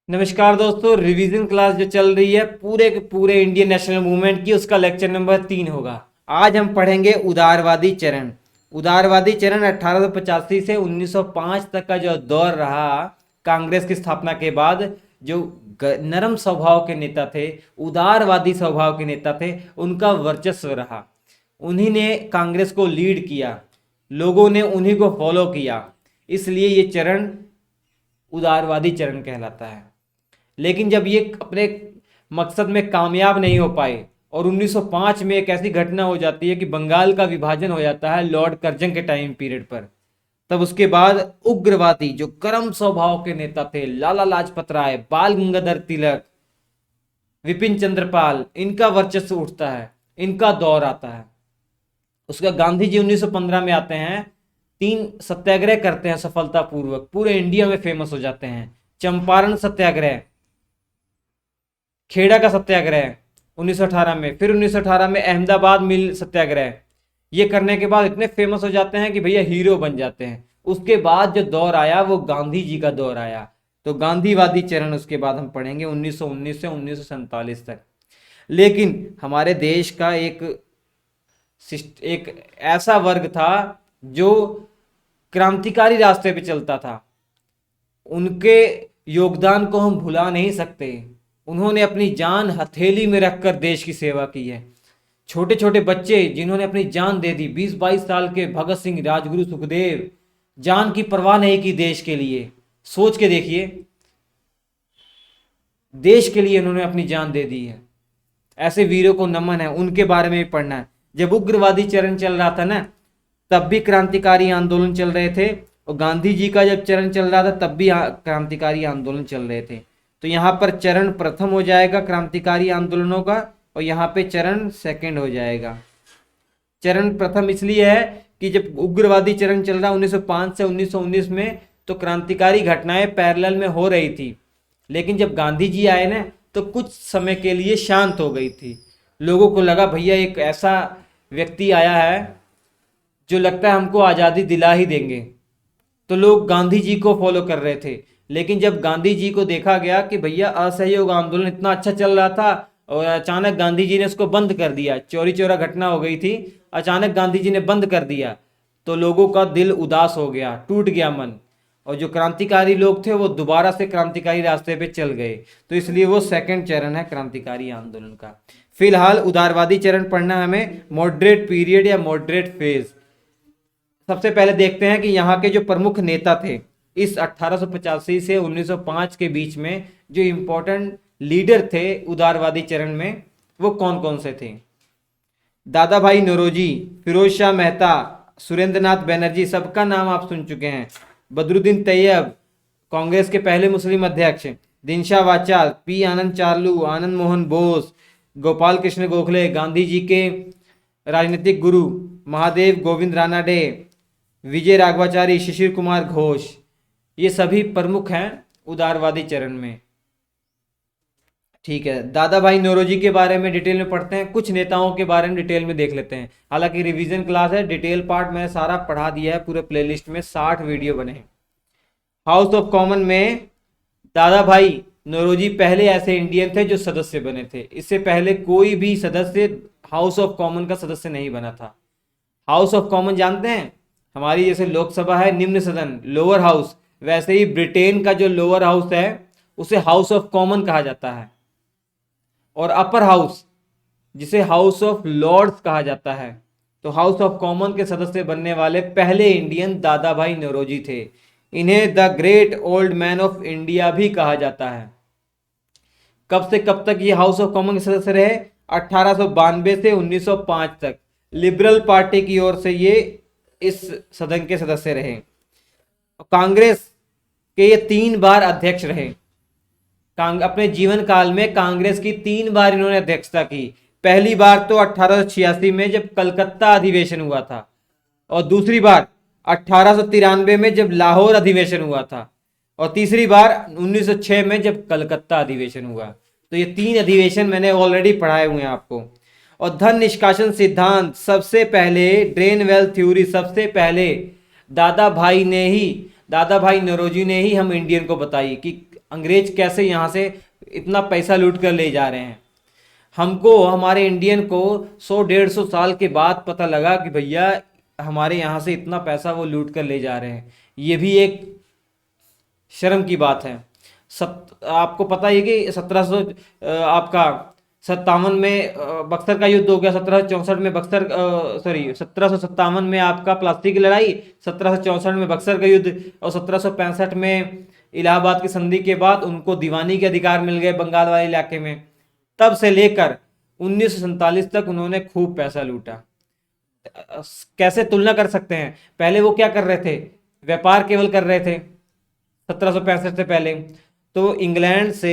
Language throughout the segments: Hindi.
नमस्कार दोस्तों, रिवीजन क्लास जो चल रही है पूरे के पूरे इंडियन नेशनल मूवमेंट की, उसका लेक्चर नंबर 3 होगा। आज हम पढ़ेंगे उदारवादी चरण। उदारवादी चरण 1885 से 1905 तक का जो दौर रहा कांग्रेस की स्थापना के बाद, जो नरम स्वभाव के नेता थे, उदारवादी स्वभाव के नेता थे, उनका वर्चस्व रहा। उन्हीं ने कांग्रेस को लीड किया, लोगों ने उन्हीं को फॉलो किया, इसलिए ये चरण उदारवादी चरण कहलाता है। लेकिन जब ये अपने मकसद में कामयाब नहीं हो पाए और 1905 में एक ऐसी घटना हो जाती है कि बंगाल का विभाजन हो जाता है लॉर्ड कर्जन के टाइम पीरियड पर, तब उसके बाद उग्रवादी जो गर्म स्वभाव के नेता थे, लाला लाजपत राय, बाल गंगाधर तिलक, विपिन चंद्रपाल, इनका वर्चस्व उठता है, इनका दौर आता है। उसका गांधी जी 1915 में आते हैं, 3 सत्याग्रह करते हैं सफलतापूर्वक, पूरे इंडिया में फेमस हो जाते हैं। चंपारण सत्याग्रह, खेड़ा का सत्याग्रह 1918 में, फिर 1918 में अहमदाबाद मिल सत्याग्रह। ये करने के बाद इतने फेमस हो जाते हैं कि भैया हीरो बन जाते हैं। उसके बाद जो दौर आया वो गांधी जी का दौर आया, तो गांधीवादी चरण उसके बाद हम पढ़ेंगे 1919 से 1947 तक। लेकिन हमारे देश का एक ऐसा वर्ग था जो क्रांतिकारी रास्ते पे चलता था, उनके योगदान को हम भुला नहीं सकते। उन्होंने अपनी जान हथेली में रखकर देश की सेवा की है। छोटे छोटे बच्चे जिन्होंने अपनी जान दे दी, 20-22 साल के भगत सिंह, राजगुरु, सुखदेव, जान की परवाह नहीं की देश के लिए। सोच के देखिए, देश के लिए उन्होंने अपनी जान दे दी है। ऐसे वीरों को नमन है, उनके बारे में भी पढ़ना है। जब उग्रवादी चरण चल रहा था ना, तब भी क्रांतिकारी आंदोलन चल रहे थे, और गांधी जी का जब चरण चल रहा था तब भी क्रांतिकारी आंदोलन चल रहे थे। तो यहाँ पर चरण प्रथम हो जाएगा क्रांतिकारी आंदोलनों का, और यहाँ पे चरण सेकंड हो जाएगा। चरण प्रथम इसलिए है कि जब उग्रवादी चरण चल रहा 1905 से 1919 में, तो क्रांतिकारी घटनाएं पैरेलल में हो रही थी। लेकिन जब गांधी जी आए ना, तो कुछ समय के लिए शांत हो गई थी। लोगों को लगा भैया एक ऐसा व्यक्ति आया है जो लगता है हमको आज़ादी दिला ही देंगे, तो लोग गांधी जी को फॉलो कर रहे थे। लेकिन जब गांधी जी को देखा गया कि भैया असहयोग आंदोलन इतना अच्छा चल रहा था और अचानक गांधी जी ने उसको बंद कर दिया, चोरी चोरा घटना हो गई थी, अचानक गांधी जी ने बंद कर दिया, तो लोगों का दिल उदास हो गया, टूट गया मन, और जो क्रांतिकारी लोग थे वो दोबारा से क्रांतिकारी रास्ते पे चल गए। तो इसलिए वो सेकंड चरण है क्रांतिकारी आंदोलन का। फिलहाल उदारवादी चरण पढ़ना है हमें, मॉडरेट पीरियड या मॉडरेट फेज। सबसे पहले देखते हैं कि यहाँ के जो प्रमुख नेता थे इस 1885 से 1905 के बीच में, जो इंपॉर्टेंट लीडर थे उदारवादी चरण में, वो कौन कौन से थे। दादा भाई नौरोजी, फिरोज शाह मेहता, सुरेंद्रनाथ बनर्जी, सबका नाम आप सुन चुके हैं। बदरुद्दीन तैयब, कांग्रेस के पहले मुस्लिम अध्यक्ष, दिनशा वाचाल, पी आनंद चार्लू, आनंद मोहन बोस, गोपाल कृष्ण गोखले, गांधी जी के राजनीतिक गुरु महादेव गोविंद रानाडे, विजय राघवाचारी, शिशिर कुमार घोष, ये सभी प्रमुख हैं उदारवादी चरण में। ठीक है, दादा भाई नौरोजी के बारे में डिटेल में पढ़ते हैं, कुछ नेताओं के बारे में डिटेल में देख लेते हैं। हालांकि रिवीजन क्लास है, डिटेल पार्ट मैंने सारा पढ़ा दिया है, पूरे प्लेलिस्ट में 60 वीडियो बने हैं। हाउस ऑफ कॉमन में दादा भाई नौरोजी पहले ऐसे इंडियन थे जो सदस्य बने थे। इससे पहले कोई भी सदस्य हाउस ऑफ कॉमन का सदस्य नहीं बना था। हाउस ऑफ कॉमन जानते हैं, हमारी जैसे लोकसभा है निम्न सदन, लोअर हाउस, वैसे ही ब्रिटेन का जो लोअर हाउस है उसे हाउस ऑफ कॉमन कहा जाता है, और अपर हाउस जिसे हाउस ऑफ लॉर्ड्स कहा जाता है। तो हाउस ऑफ कॉमन के सदस्य बनने वाले पहले इंडियन दादा भाई नौरोजी थे। इन्हें the great old man of India भी कहा जाता है। कब से कब तक ये हाउस ऑफ कॉमन के सदस्य रहे? 1892 से 1905 तक लिबरल पार्टी की ओर से ये इस सदन के सदस्य रहे। कांग्रेस के ये 3 बार अध्यक्ष रहे। अपने जीवन काल में कांग्रेस की 3 बार इन्होंने अध्यक्षता की। पहली बार तो 1886 में जब कलकत्ता अधिवेशन हुआ था, और दूसरी बार 1893 में जब लाहौर अधिवेशन हुआ था, और तीसरी बार 1906 में जब कलकत्ता अधिवेशन हुआ। तो ये 3 अधिवेशन मैंने ऑलरेडी पढ़ाए हुए हैं आपको। और धन निष्कासन सिद्धांत सबसे पहले, ड्रेन वेल थ्योरी सबसे पहले दादा भाई नौरोजी ने ही हम इंडियन को बताई कि अंग्रेज कैसे यहाँ से इतना पैसा लूट कर ले जा रहे हैं। हमको, हमारे इंडियन को 100-150 साल के बाद पता लगा कि भैया हमारे यहाँ से इतना पैसा वो लूट कर ले जा रहे हैं। ये भी एक शर्म की बात है। आपको पता है कि 1700 आपका 57 में बक्सर का युद्ध हो गया, 1764 में बक्सर, सॉरी 1757 में आपका प्लासी की लड़ाई, 1764 में बक्सर का युद्ध, और 1765 में इलाहाबाद की संधि के बाद उनको दीवानी के अधिकार मिल गए बंगाल वाले इलाके में। तब से लेकर 1947 तक उन्होंने खूब पैसा लूटा। कैसे तुलना कर सकते हैं, पहले वो क्या कर रहे थे, व्यापार केवल कर रहे थे 1765 से पहले। तो इंग्लैंड से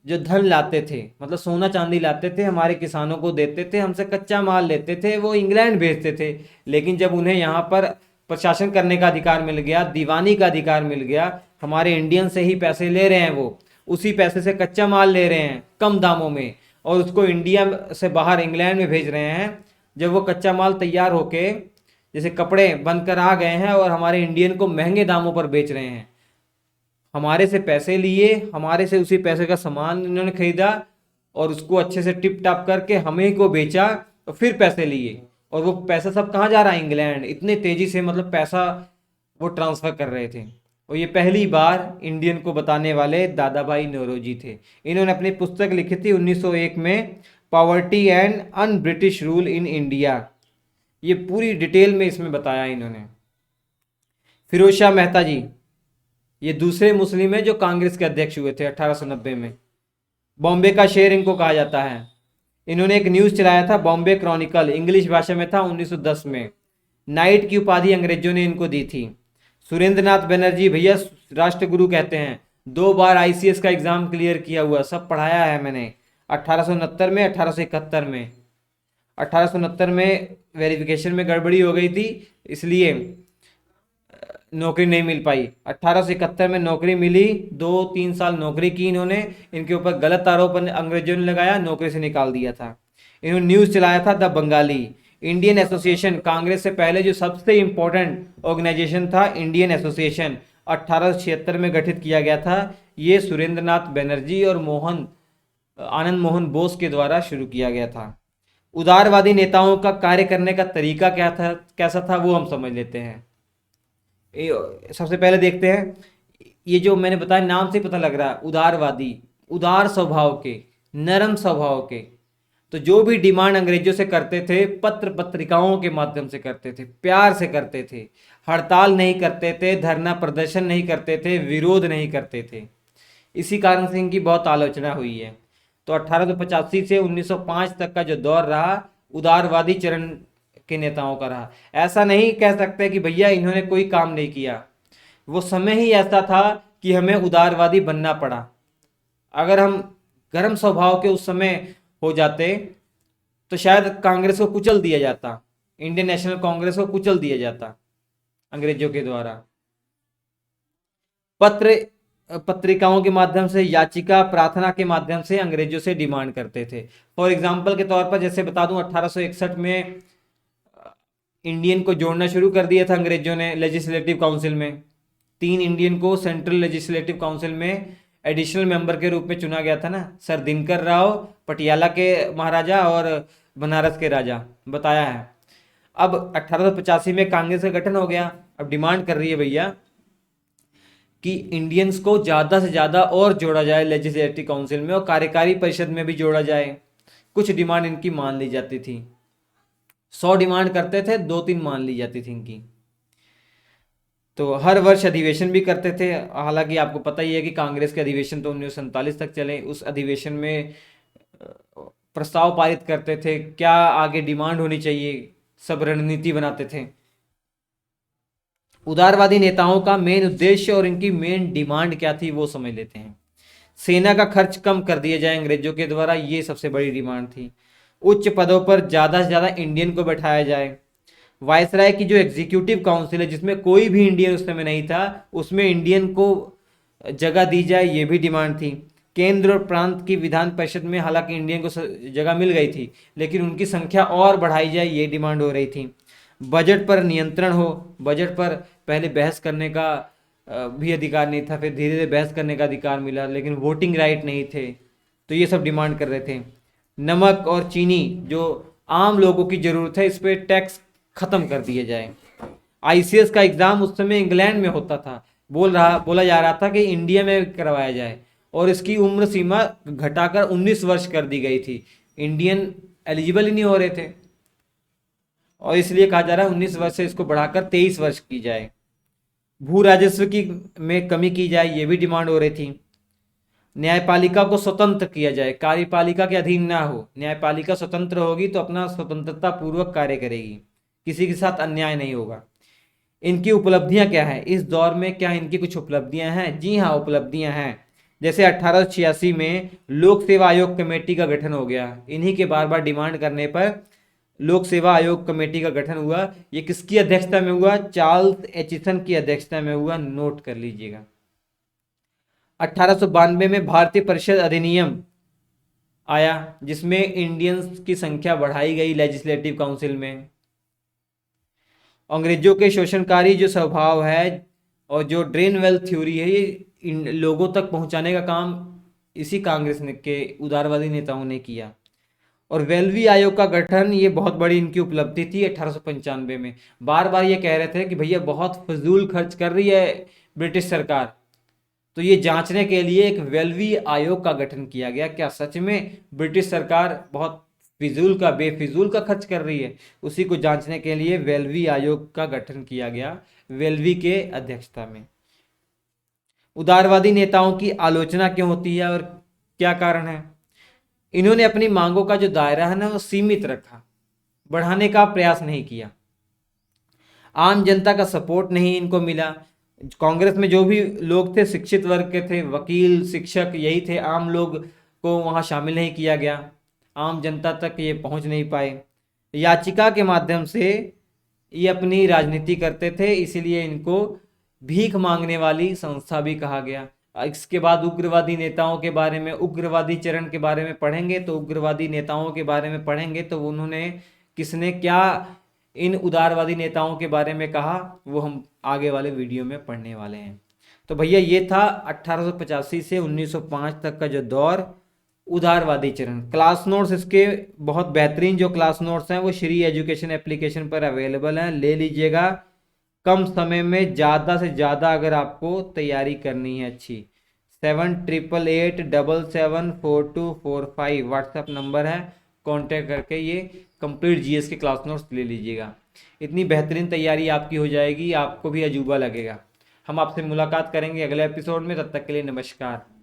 जो धन लाते थे, मतलब सोना चांदी लाते थे, हमारे किसानों को देते थे, हमसे कच्चा माल लेते थे, वो इंग्लैंड भेजते थे। लेकिन जब उन्हें यहाँ पर प्रशासन करने का अधिकार मिल गया, दीवानी का अधिकार मिल गया, हमारे इंडियन से ही पैसे ले रहे हैं, वो उसी पैसे से कच्चा माल ले रहे हैं कम दामों में, और उसको इंडिया से बाहर इंग्लैंड में भेज रहे हैं। जब वो कच्चा माल तैयार होके जैसे कपड़े बनकर आ गए हैं और हमारे इंडियन को महंगे दामों पर बेच रहे हैं, हमारे से पैसे लिए, हमारे से उसी पैसे का सामान इन्होंने खरीदा और उसको अच्छे से टिप टाप करके हमें को बेचा, और फिर पैसे लिए, और वो पैसा सब कहाँ जा रहा है, इंग्लैंड। इतने तेजी से मतलब पैसा वो ट्रांसफर कर रहे थे। और ये पहली बार इंडियन को बताने वाले दादा भाई नौरोजी थे। इन्होंने अपनी पुस्तक लिखी थी 1901 में, poverty and un British rule in India. ये पूरी डिटेल में इसमें बताया इन्होंने। फिरोज शाह मेहता जी, ये दूसरे मुस्लिम हैं जो कांग्रेस के अध्यक्ष हुए थे 1890 में। बॉम्बे का शेर इनको कहा जाता है। इन्होंने एक न्यूज़ चलाया था, बॉम्बे क्रॉनिकल, इंग्लिश भाषा में था 1910 में। नाइट की उपाधि अंग्रेजों ने इनको दी थी। सुरेंद्र नाथ बनर्जी भैया राष्ट्रगुरु कहते हैं, 2 बार आईसीएस का एग्जाम क्लियर किया हुआ, सब पढ़ाया है मैंने, 1869 में, 1871 में। 1869 में वेरिफिकेशन में गड़बड़ी हो गई थी, इसलिए नौकरी नहीं मिल पाई। 1871 में नौकरी मिली, 2-3 साल नौकरी की इन्होंने। इनके ऊपर गलत आरोप अंग्रेजों ने लगाया, नौकरी से निकाल दिया था। इन्होंने न्यूज़ चलाया था the Bengali. Indian association, Congress से पहले जो सबसे इंपॉर्टेंट ऑर्गेनाइजेशन था, इंडियन एसोसिएशन 1876 में गठित किया गया था। ये सुरेंद्र नाथ बनर्जी और आनंद मोहन बोस के द्वारा शुरू किया गया था। उदारवादी नेताओं का कार्य करने का तरीका क्या था, कैसा था, वो हम समझ लेते हैं। सबसे पहले देखते हैं, ये जो मैंने बताया नाम से पता लग रहा है, उदारवादी, उदार स्वभाव के, नरम स्वभाव के। तो जो भी डिमांड अंग्रेजों से करते थे, पत्र पत्रिकाओं के माध्यम से करते थे, प्यार से करते थे, हड़ताल नहीं करते थे, धरना प्रदर्शन नहीं करते थे, विरोध नहीं करते थे। इसी कारण से इनकी बहुत आलोचना हुई है। तो 1885 से 1905 तक का जो दौर रहा, उदारवादी चरण के नेताओं का रहा। ऐसा नहीं कह सकते कि भैया इन्होंने कोई काम नहीं किया, वो समय ही ऐसा था कि हमें उदारवादी बनना पड़ा। अगर हम गर्म स्वभाव के उस समय हो जाते तो शायद कांग्रेस को कुचल दिया जाता, इंडियन नेशनल कांग्रेस को कुचल दिया जाता अंग्रेजों के द्वारा। पत्रिकाओं के माध्यम से, याचिका प्रार्थना के माध्यम से अंग्रेजों से डिमांड करते थे। फॉर एग्जाम्पल के तौर पर जैसे बता दूं, 1861 में इंडियन को जोड़ना शुरू कर दिया था अंग्रेजों ने लेजिस्लेटिव काउंसिल में। 3 इंडियन को सेंट्रल लेजिस्लेटिव काउंसिल में एडिशनल मेंबर के रूप में चुना गया था ना, सर दिनकर राव, पटियाला के महाराजा और बनारस के राजा, बताया है। अब 1885 में कांग्रेस का गठन हो गया। अब डिमांड कर रही है भैया कि इंडियंस को ज़्यादा से ज़्यादा और जोड़ा जाए लेजिस्लेटिव काउंसिल में, और कार्यकारी परिषद में भी जोड़ा जाए। कुछ डिमांड इनकी मान ली जाती थी, 100 डिमांड करते थे, 2-3 मान ली जाती थी इनकी। तो हर वर्ष अधिवेशन भी करते थे। हालांकि आपको पता ही है कि कांग्रेस के अधिवेशन तो 1947 तक चले। उस अधिवेशन में प्रस्ताव पारित करते थे, क्या आगे डिमांड होनी चाहिए, सब रणनीति बनाते थे। उदारवादी नेताओं का मेन उद्देश्य और इनकी मेन डिमांड क्या थी वो समझ लेते हैं। सेना का खर्च कम कर दिया जाए अंग्रेजों के द्वारा, ये सबसे बड़ी डिमांड थी। उच्च पदों पर ज़्यादा से ज़्यादा इंडियन को बैठाया जाए। वायसराय की जो एग्जीक्यूटिव काउंसिल है, जिसमें कोई भी इंडियन उस समय नहीं था, उसमें इंडियन को जगह दी जाए, ये भी डिमांड थी। केंद्र और प्रांत की विधान परिषद में हालांकि इंडियन को जगह मिल गई थी, लेकिन उनकी संख्या और बढ़ाई जाए, ये डिमांड हो रही थी। बजट पर नियंत्रण हो, बजट पर पहले बहस करने का भी अधिकार नहीं था, फिर धीरे धीरे बहस करने का अधिकार मिला, लेकिन वोटिंग राइट नहीं थे। तो ये सब डिमांड कर रहे थे। नमक और चीनी जो आम लोगों की ज़रूरत है, इस पर टैक्स ख़त्म कर दिया जाए। आईसीएस का एग्ज़ाम उस समय इंग्लैंड में होता था, बोला जा रहा था कि इंडिया में करवाया जाए, और इसकी उम्र सीमा घटाकर 19 वर्ष कर दी गई थी। इंडियन एलिजिबल ही नहीं हो रहे थे, और इसलिए कहा जा रहा है 19 वर्ष से इसको बढ़ाकर 23 वर्ष की जाए। भू राजस्व की में कमी की जाए, ये भी डिमांड हो रही थी। न्यायपालिका को स्वतंत्र किया जाए, कार्यपालिका के अधीन ना हो। न्यायपालिका स्वतंत्र होगी तो अपना स्वतंत्रता पूर्वक कार्य करेगी, किसी के साथ अन्याय नहीं होगा। इनकी उपलब्धियां क्या है इस दौर में, क्या इनकी कुछ उपलब्धियां हैं? जी हाँ, उपलब्धियां हैं। जैसे 1886 में लोक सेवा आयोग कमेटी का गठन हो गया। इन्हीं के बार बार डिमांड करने पर लोक सेवा आयोग कमेटी का गठन हुआ। ये किसकी अध्यक्षता में हुआ? चार्ल्स एचिसन की अध्यक्षता में हुआ, नोट कर लीजिएगा। 1892 में भारतीय परिषद अधिनियम आया, जिसमें इंडियंस की संख्या बढ़ाई गई लेजिस्लेटिव काउंसिल में। अंग्रेजों के शोषणकारी जो स्वभाव है और जो ड्रेन वेल थ्योरी है, ये लोगों तक पहुंचाने का काम इसी कांग्रेस ने के उदारवादी नेताओं ने किया। और वेल्वी आयोग का गठन, ये बहुत बड़ी इनकी उपलब्धि थी 1895 में। बार बार ये कह रहे थे कि भैया बहुत फजूल खर्च कर रही है ब्रिटिश सरकार, तो ये जांचने के लिए एक वेल्वी आयोग का गठन किया गया। क्या सच में ब्रिटिश सरकार बहुत बेफिजूल का खर्च कर रही है? उसी को जांचने के लिए वेल्वी आयोग का गठन किया गया, वेल्वी के अध्यक्षता में। उदारवादी नेताओं की आलोचना क्यों होती है और क्या कारण है? इन्होंने अपनी मांगों का जो दायरा है ना, वो सीमित रखा, बढ़ाने का प्रयास नहीं किया। आम जनता का सपोर्ट नहीं इनको मिला। कांग्रेस में जो भी लोग थे शिक्षित वर्ग के थे, वकील, शिक्षक, यही थे। आम लोग को वहाँ शामिल नहीं किया गया, आम जनता तक ये पहुँच नहीं पाए। याचिका के माध्यम से ये अपनी राजनीति करते थे, इसीलिए इनको भीख मांगने वाली संस्था भी कहा गया। इसके बाद उग्रवादी नेताओं के बारे में, उग्रवादी चरण के बारे में पढ़ेंगे, तो उग्रवादी नेताओं के बारे में पढ़ेंगे तो उन्होंने किसने क्या इन उदारवादी नेताओं के बारे में कहा, वो हम आगे वाले वीडियो में पढ़ने वाले हैं। तो भैया ये था 1885 से 1905 तक का जो दौर, उदारवादी चरण। क्लास नोट्स इसके बहुत बेहतरीन जो क्लास नोट्स हैं वो श्री एजुकेशन एप्लीकेशन पर अवेलेबल हैं, ले लीजिएगा। कम समय में ज़्यादा से ज़्यादा अगर आपको तैयारी करनी है अच्छी, 7888774245 व्हाट्सएप नंबर है, कांटेक्ट करके ये कंप्लीट जीएस के क्लास नोट्स ले लीजिएगा। इतनी बेहतरीन तैयारी आपकी हो जाएगी, आपको भी अजूबा लगेगा। हम आपसे मुलाकात करेंगे अगले एपिसोड में, तब तक के लिए नमस्कार।